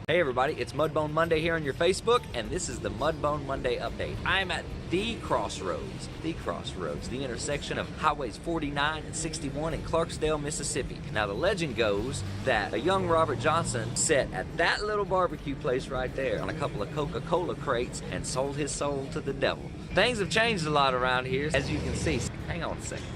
Hey everybody, it's Mudbone Monday here on your Facebook, and this is the Mudbone Monday update. I'm at the Crossroads, the intersection of Highways 49 and 61 in Clarksdale, Mississippi. Now the legend goes that a young Robert Johnson sat at that little barbecue place right there on a couple of Coca-Cola crates and sold his soul to the devil. Things have changed a lot around here, as you can see. Hang on a second.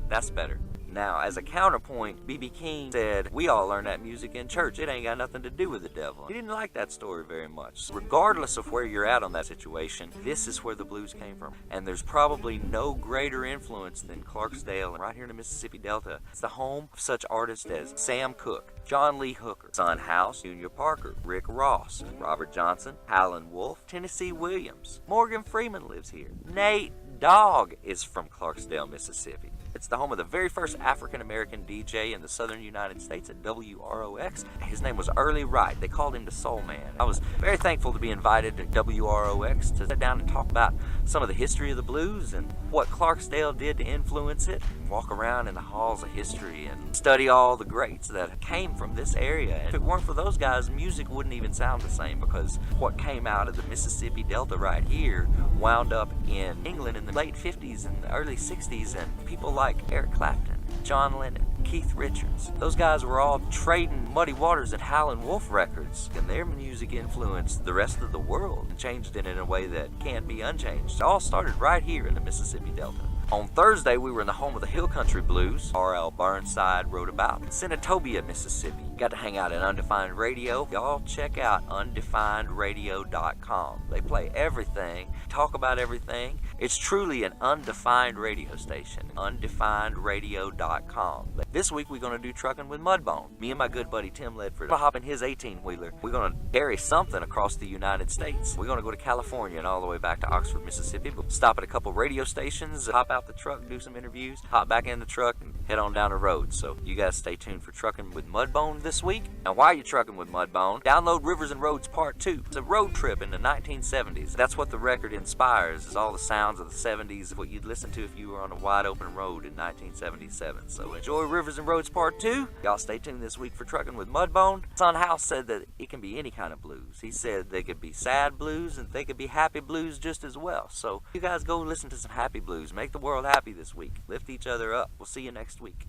That's better. Now, as a counterpoint, B.B. King said, we all learn that music in church. It ain't got nothing to do with the devil. He didn't like that story very much. Regardless of where you're at on that situation, this is where the blues came from. And there's probably no greater influence than Clarksdale, right here in the Mississippi Delta. It's the home of such artists as Sam Cooke, John Lee Hooker, Son House, Junior Parker, Rick Ross, Robert Johnson, Howlin' Wolf, Tennessee Williams. Morgan Freeman lives here. Nate Dogg is from Clarksdale, Mississippi. It's the home of the very first African-American DJ in the southern United States at WROX. His name was Early Wright. They called him the Soul Man. I was very thankful to be invited to WROX to sit down and talk about some of the history of the blues and what Clarksdale did to influence it. Walk around in the halls of history and study all the greats that came from this area. And if it weren't for those guys, music wouldn't even sound the same, because what came out of the Mississippi Delta right here wound up in England in the late 50s and the early 60s, and people like Eric Clapton, John Lennon, Keith Richards. Those guys were all trading Muddy Waters and Howlin' Wolf records, and their music influenced the rest of the world and changed it in a way that can't be unchanged. It all started right here in the Mississippi Delta. On Thursday, we were in the home of the Hill Country Blues. R.L. Burnside wrote about Senatobia, Mississippi. Got to hang out at Undefined Radio. Y'all check out undefinedradio.com. They play everything, talk about everything. It's truly an undefined radio station. Undefinedradio.com. This week, we're going to do Trucking with Mudbone. Me and my good buddy Tim Ledford will hop in his 18-wheeler. We're going to carry something across the United States. We're going to go to California and all the way back to Oxford, Mississippi. We'll stop at a couple radio stations, hop out the truck, do some interviews, hop back in the truck, and head on down the road. So you guys stay tuned for Trucking with Mudbone this week. And while you're trucking with Mudbone, download Rivers and Roads Part 2. It's a road trip in the 1970s. That's what the record inspires, is all the sounds of the 70s, what you'd listen to if you were on a wide open road in 1977. So enjoy Rivers and Roads Part 2. Y'all stay tuned this week for Trucking with Mudbone. Son House said that it can be any kind of blues. He said they could be sad blues and they could be happy blues just as well. So you guys go listen to some happy blues. Make the world happy this week. Lift each other up. We'll see you next week.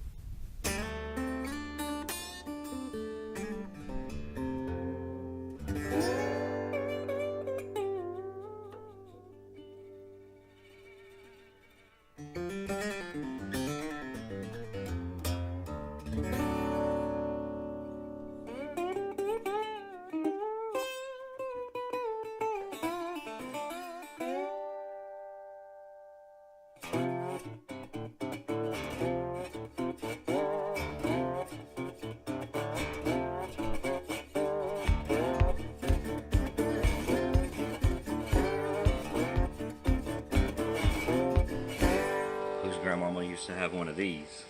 Grandmama used to have one of these.